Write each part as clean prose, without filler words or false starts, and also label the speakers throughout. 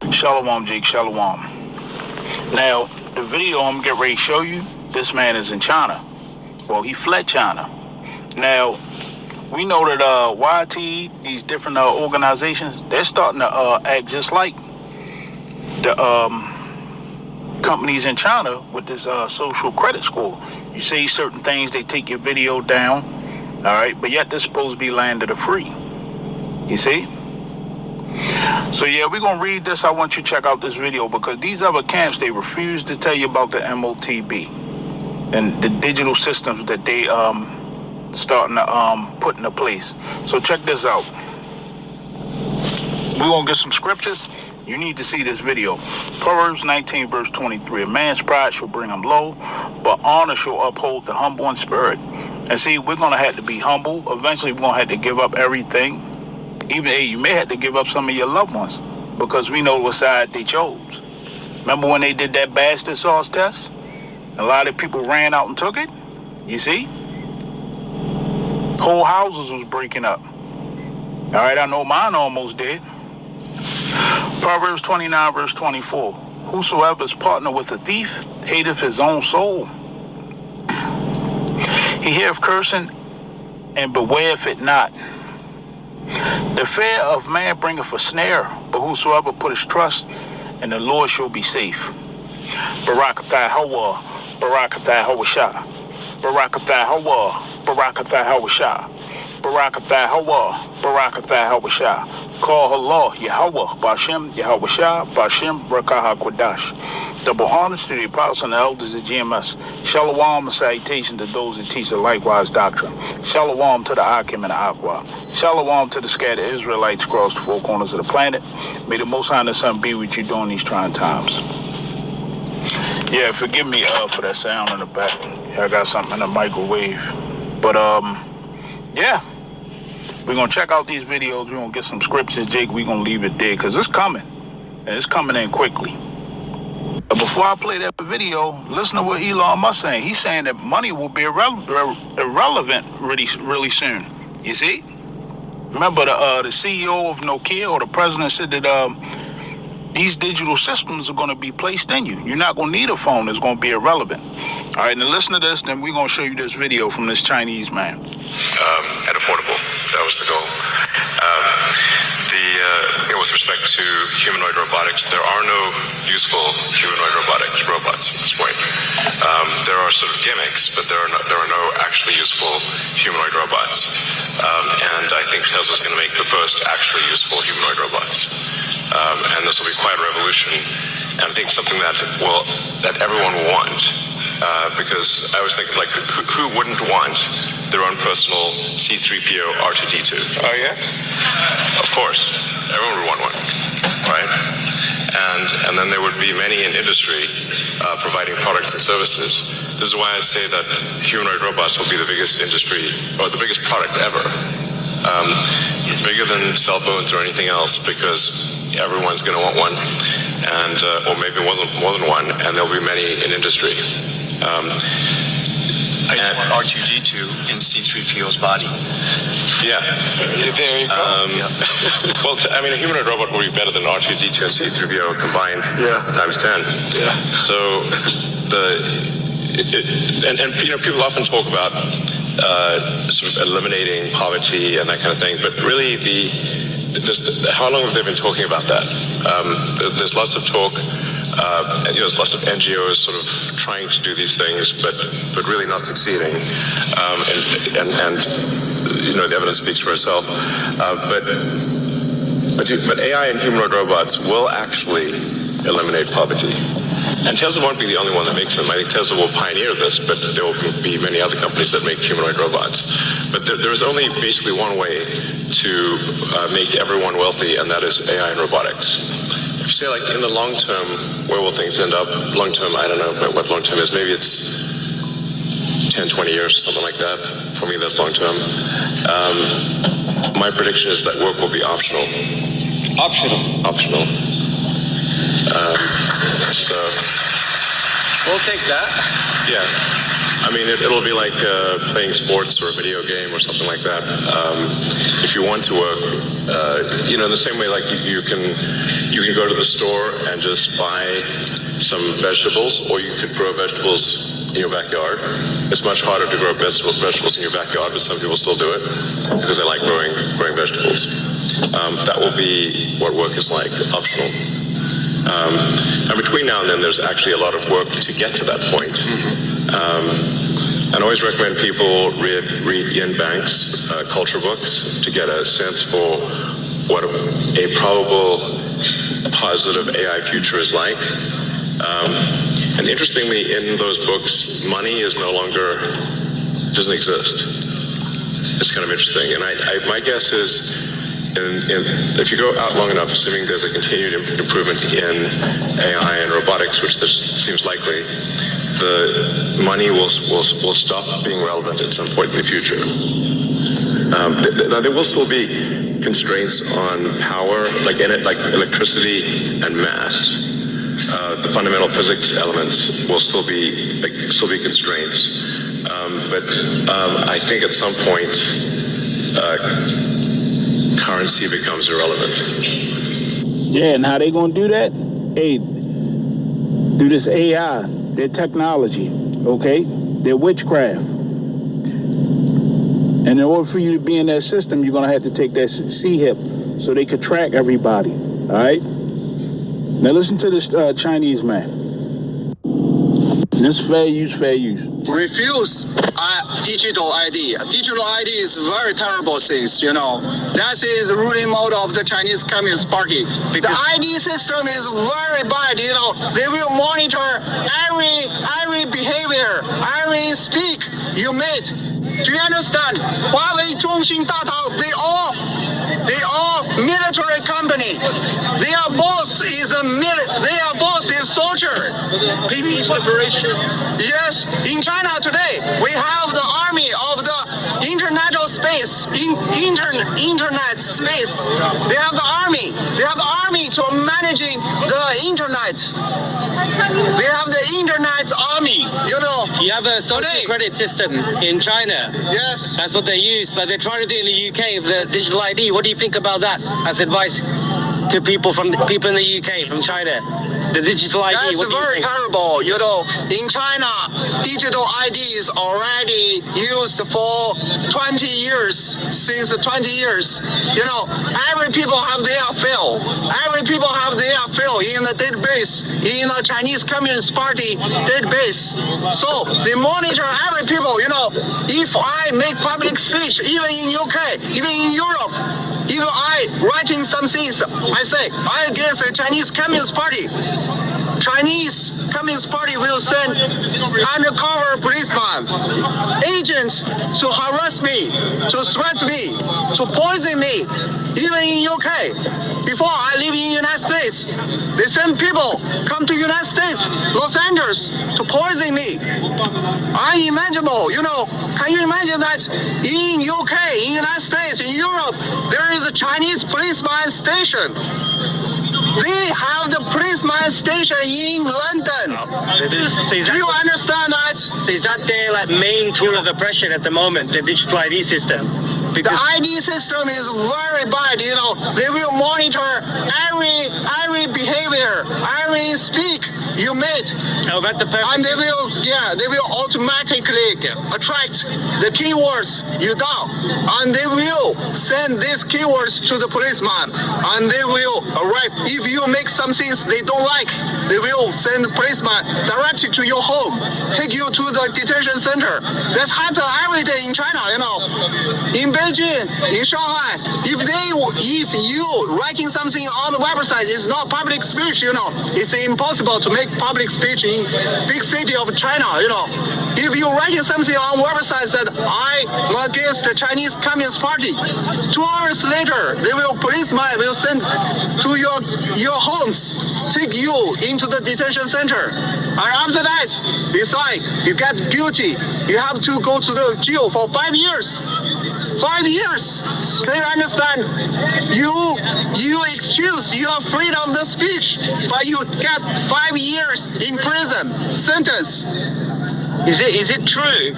Speaker 1: Shalom, Jake, shalom. Now, the video I'm getting ready to show you, this man is in China. Well, he fled China. Now, we know that YT, these different organizations, they're starting to act just like the companies in China with this social credit score. You say certain things, they take your video down, all right, but yet they're supposed to be landed free. You see? So yeah, we're going to read this. I want you to check out this video because these other camps, they refuse to tell you about the MOTB and the digital systems that they starting to put into place. So check this out. We're going to get some scriptures. You need to see this video. Proverbs 19 verse 23. A man's pride shall bring him low, but honor shall uphold the humble in spirit. And see, we're going to have to be humble. Eventually, we're going to have to give up everything. Even you may have to give up some of your loved ones because we know what side they chose. Remember when they did that bastard sauce test? A lot of people ran out and took it. You see? Whole houses was breaking up. All right, I know mine almost did. Proverbs 29 verse 24. Whosoever is partner with a thief hateth his own soul. He heareth cursing and bewareth it not. The fear of man bringeth a snare, but whosoever putteth trust in the Lord shall be safe. Barakathai Hawa, Barakathai Hawashah, Barakathai Hawa, Barakathai Hawashah, Barakathai Hawa, Barakathai Hawashah. Call Allah, Yahweh, Bashem, Yahweh Bashem, Rakaha Kodash. Double honors to the apostles and the elders of GMS. Shalom and salutation to those that teach the likewise doctrine. Shalom to the Akim and the Aqua. Shalom to the scattered Israelites across the four corners of the planet. May the Most High and the Son be with you during these trying times. Yeah, forgive me for that sound in the back. Yeah, I got something in the microwave. But, yeah. We're going to check out these videos. We're going to get some scriptures, Jake. We're going to leave it there because it's coming. And it's coming in quickly. But before I play that video, listen to what Elon Musk saying. He's saying that money will be irrelevant really soon. You see? Remember the CEO of Nokia or the president said that these digital systems are going to be placed in you. You're not going to need a phone. It's going to be irrelevant. All right, now listen to this. Then we're going to show you this video from this Chinese man.
Speaker 2: And affordable. That was the goal. With respect to humanoid robotics, there are no useful humanoid robots at this point. There are sort of gimmicks, but there are no actually useful humanoid robots. And I think Tesla's going to make the first actually useful humanoid robots. And this will be quite a revolution. And I think something that everyone will want. Because I was thinking, like, who wouldn't want their own personal C-3PO R2-D2?
Speaker 3: Oh, yeah?
Speaker 2: Of course. Everyone would want one, right? And then there would be many in industry providing products and services. This is why I say that humanoid robots will be the biggest industry, or the biggest product ever. Bigger than cell phones or anything else, because everyone's going to want one, and or maybe more than one, and there'll be many in industry.
Speaker 3: I just want R2-D2 in C-3PO's body.
Speaker 2: Yeah.
Speaker 3: There you go.
Speaker 2: Well, I mean, a humanoid robot will be better than R2-D2 and C-3PO combined times 10.
Speaker 3: Yeah.
Speaker 2: So people often talk about sort of eliminating poverty and that kind of thing, but really how long have they been talking about that? There's lots of talk. There's lots of NGOs sort of trying to do these things, but really not succeeding. And the evidence speaks for itself. But AI and humanoid robots will actually eliminate poverty. And Tesla won't be the only one that makes them. I think Tesla will pioneer this, but there will be many other companies that make humanoid robots. But there is only basically one way to make everyone wealthy, and that is AI and robotics. If you say, like, in the long term, where will things end up? Long term, I don't know what long term is. Maybe it's 10, 20 years, something like that. For me, that's long term. My prediction is that work will be optional. Optional. So
Speaker 3: We'll take that.
Speaker 2: yeah, I mean it'll be like playing sports or a video game or something like that. If you want to work, in the same way like you can go to the store and just buy some vegetables, or you could grow vegetables in your backyard. It's much harder to grow vegetables in your backyard, but some people still do it because they like growing vegetables. That will be what work is like, optional. And between now and then, there's actually a lot of work to get to that point. And I always recommend people read Ian Banks' culture books to get a sense for what a probable positive AI future is like. And interestingly, in those books, money doesn't exist. It's kind of interesting. And my guess is, if you go out long enough, assuming there's a continued improvement in AI and robotics, which this seems likely, the money will stop being relevant at some point in the future. There will still be constraints on power, like electricity and mass. The fundamental physics elements will still be constraints. But I think at some point, currency becomes irrelevant.
Speaker 1: Yeah, and how they gonna do that? Hey, do this AI, their technology, okay? Their witchcraft. And in order for you to be in that system, you're gonna have to take that C-HIP so they could track everybody, all right? Now listen to this Chinese man. This is fair use.
Speaker 4: Refuse digital ID. Digital ID is very terrible things, That is the ruling model of the Chinese Communist Party. The ID system is very bad, They will monitor every behavior, every speak you made. Do you understand? Huawei, Zhongxin, Datang, they all military company. Their boss is soldier.
Speaker 3: People's Liberation.
Speaker 4: Yes, in China today, we have the army of the internet space, internet space. They have the army. They have the army to managing the internet. They have the internet army,
Speaker 5: You have a social credit system in China.
Speaker 4: Yes.
Speaker 5: That's what they use. Like they're trying to do it in the UK with the digital ID. What do you think about that as advice to people in the UK, from China? The digital ID.
Speaker 4: That's
Speaker 5: what do you
Speaker 4: very
Speaker 5: think?
Speaker 4: terrible. In China, digital ID is already used for 20 years. Since 20 years, every people have their field. Every people have their field in the database, in the Chinese Communist Party database. So they monitor every people. If I make public speech, even in UK, even in Europe, if I writing some things, I say I against the Chinese Communist Party. Chinese Communist Party will send undercover policemen, agents to harass me, to threaten me, to poison me, even in UK. Before I live in United States, they send people come to United States, Los Angeles, to poison me. Unimaginable, Can you imagine that in UK, in United States, in Europe, there is a Chinese policeman station. They have the policeman station in London. Do you understand that?
Speaker 5: So is that their main tool of oppression at the moment, the digital ID system?
Speaker 4: The ID system is very bad, They will monitor every behavior, every speak you made.
Speaker 5: Oh, that's the first.
Speaker 4: And they will automatically attract the keywords you done. And they will send these keywords to the policeman. And they will arrest. If you make some things they don't like, they will send the policeman directly to your home, take you to the detention center. That's happened every day in China, In Beijing, in Shanghai, if you writing something on the website is not public speech, it's impossible to make make public speech in big city of China, if you're writing something on website that I'm against the Chinese Communist Party, 2 hours later, policeman will send to your homes, take you into the detention center. And after that, it's like you get guilty. You have to go to the jail for 5 years. 5 years. Can you understand? You excuse your freedom of speech, but you get 5 years in prison sentence.
Speaker 5: Is it true?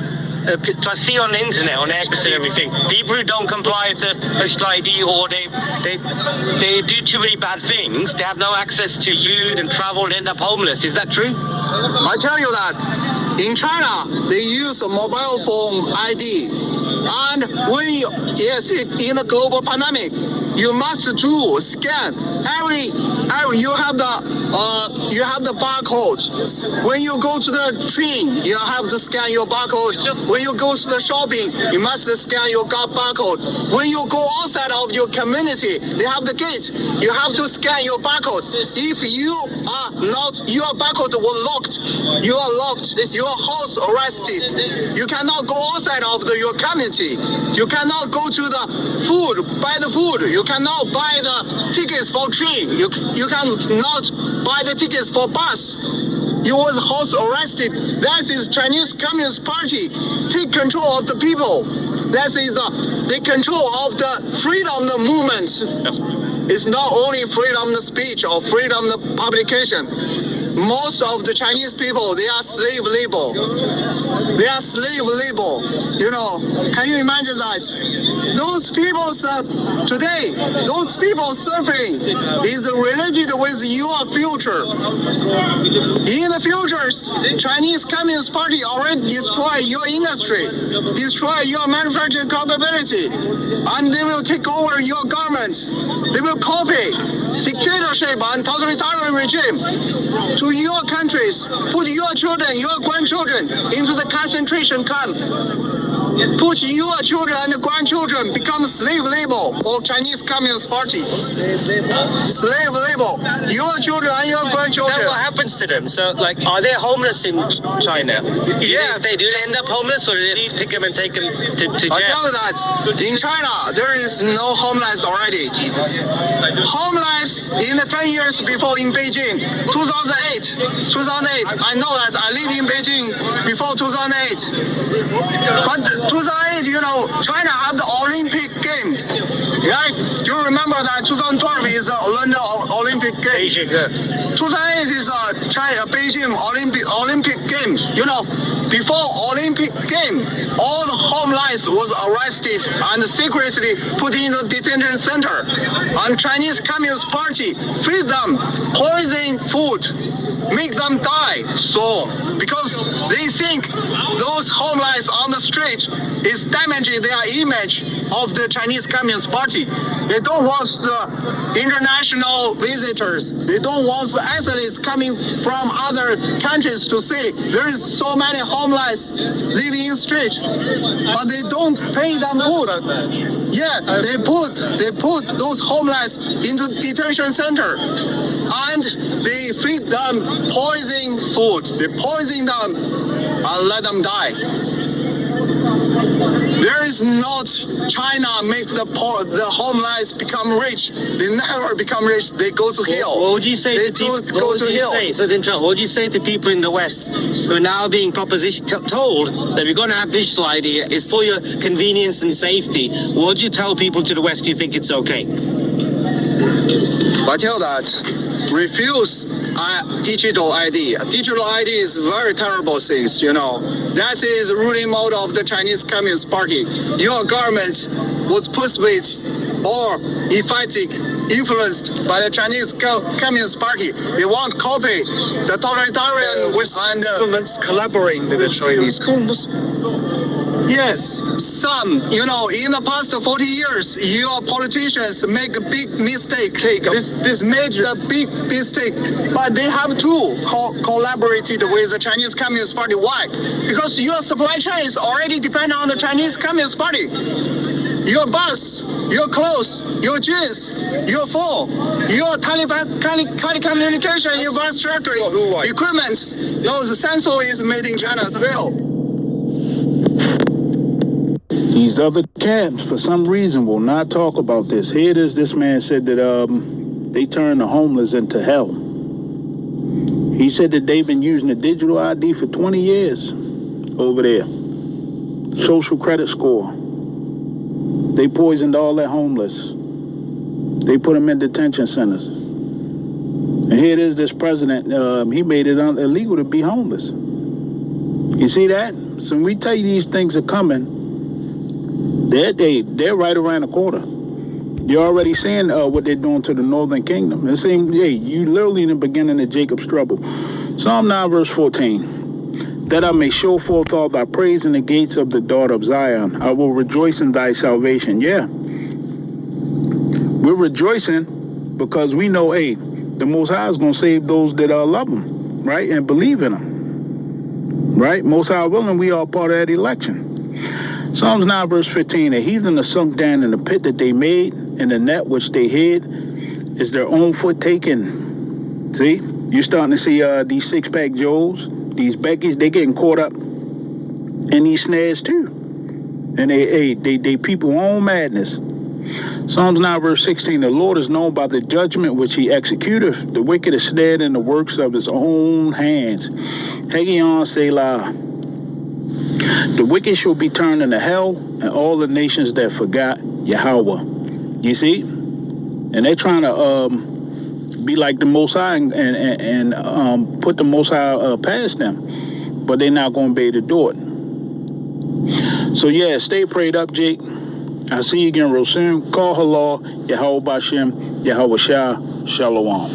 Speaker 5: I see on the internet, on X and everything, people who don't comply with the digital ID or they do too many bad things, they have no access to food and travel and end up homeless. Is that true?
Speaker 4: I tell you that in China they use a mobile phone ID, and in the global pandemic, you must scan every you have the barcode. When you go to the train, you have to scan your barcode. When you go to the shopping, you must scan your barcode. When you go outside of your community, they have the gate. You have to scan your barcode. If you are not, your barcode was locked. You are locked. Your house arrested. You cannot go outside of your community. You cannot go to the buy the food. You cannot buy the tickets for train. You cannot buy the tickets for bus. You was house arrested. That is Chinese Communist Party take control of the people. That is the control of the freedom of the movement. It's not only freedom of speech or freedom of publication. Most of the Chinese people, they are slave labor. They are slave labor. Can you imagine that? Those people today, those people suffering is related with your future. In the futures, Chinese Communist Party already destroy your industry, destroy your manufacturing capability, and they will take over your government. They will copy dictatorship and totalitarian regime to your countries, put your children, your grandchildren into the concentration camp. Put your children and grandchildren become slave labor for Chinese Communist Party. Slave labor. Your children and your grandchildren.
Speaker 5: Then what happens to them? So, are they homeless in China?
Speaker 4: Yeah.
Speaker 5: Do they end up homeless, or do they pick them and take them to jail?
Speaker 4: I tell you that in China there is no homeless already. Jesus. Homeless in the 10 years before in Beijing, 2008. I know that I live in Beijing before 2008. But 2008, China had the Olympic game. Right? Do you remember that 2012 is the London Olympic game?
Speaker 5: Beijing, yeah.
Speaker 4: 2008 is Beijing Olympic game. Before Olympic game, all the homeless was arrested and secretly put in the detention center. And Chinese Communist Party feed them poison food, make them die. So because they think those homeless on the street is damaging their image of the Chinese Communist Party. They don't want the international visitors. They don't want the athletes coming from other countries to see there is so many homeless living in street, but they don't pay them food. Yeah, they put those homeless into detention center, and they feed them poison food. They poison them and let them die. There is not China makes the homeless become rich. They never become rich. They go to hell.
Speaker 5: What would you say
Speaker 4: They
Speaker 5: to people?
Speaker 4: go to hell.
Speaker 5: What would you say to people in the West who are now being told that we're going to have digital ID? It's for your convenience and safety. What would you tell people to the West who think it's okay?
Speaker 4: I tell that refuse digital ID. Digital ID is very terrible things, That is ruling mode of the Chinese Communist Party. Your government was persuaded or influenced by the Chinese Communist Party. They want to copy the totalitarian and
Speaker 3: Governments collaborating with the Chinese Communists.
Speaker 4: yes, some, in the past 40 years, your politicians make a big mistake. This made a big mistake, but they have to collaborated with the Chinese Communist Party. Why? Because your supply chain is already dependent on the Chinese Communist Party. your bus, your clothes, your jeans, your phone, your telecommunication infrastructure equipment. No, the sensor is made in China as well.
Speaker 1: These other camps, for some reason, will not talk about this. Here it is. This man said that they turn the homeless into hell. He said that they've been using the digital ID for 20 years over there. Social credit score. They poisoned all their homeless. They put them in detention centers. And here it is, this president, he made it illegal to be homeless. You see that? So when we tell you these things are coming, they're right around the corner. You're already seeing what they're doing to the northern kingdom. The same, you literally in the beginning of Jacob's trouble. Psalm 9 verse 14. That I may show forth all thy praise in the gates of the daughter of Zion. I will rejoice in thy salvation. Yeah. We're rejoicing because we know, the Most High is going to save those that love him, right? And believe in him, right? Most High willing, we are part of that election. Psalms 9 verse 15, the heathen are sunk down in the pit that they made, and the net which they hid is their own foot taken. See, you're starting to see these six-pack Joes, these Beckys, they getting caught up in these snares too. And they people own madness. Psalms 9 verse 16, the Lord is known by the judgment which he executeth. The wicked is snared in the works of his own hands. Haggai Selah. The wicked shall be turned into hell, and all the nations that forgot Yahweh. You see? And they're trying to be like the Most High and put the Most High past them. But they're not going to be able to do it. So yeah, stay prayed up, Jake. I'll see you again real soon. Call Halal, Yahweh Bashem, Yahweh Shah, Shalom.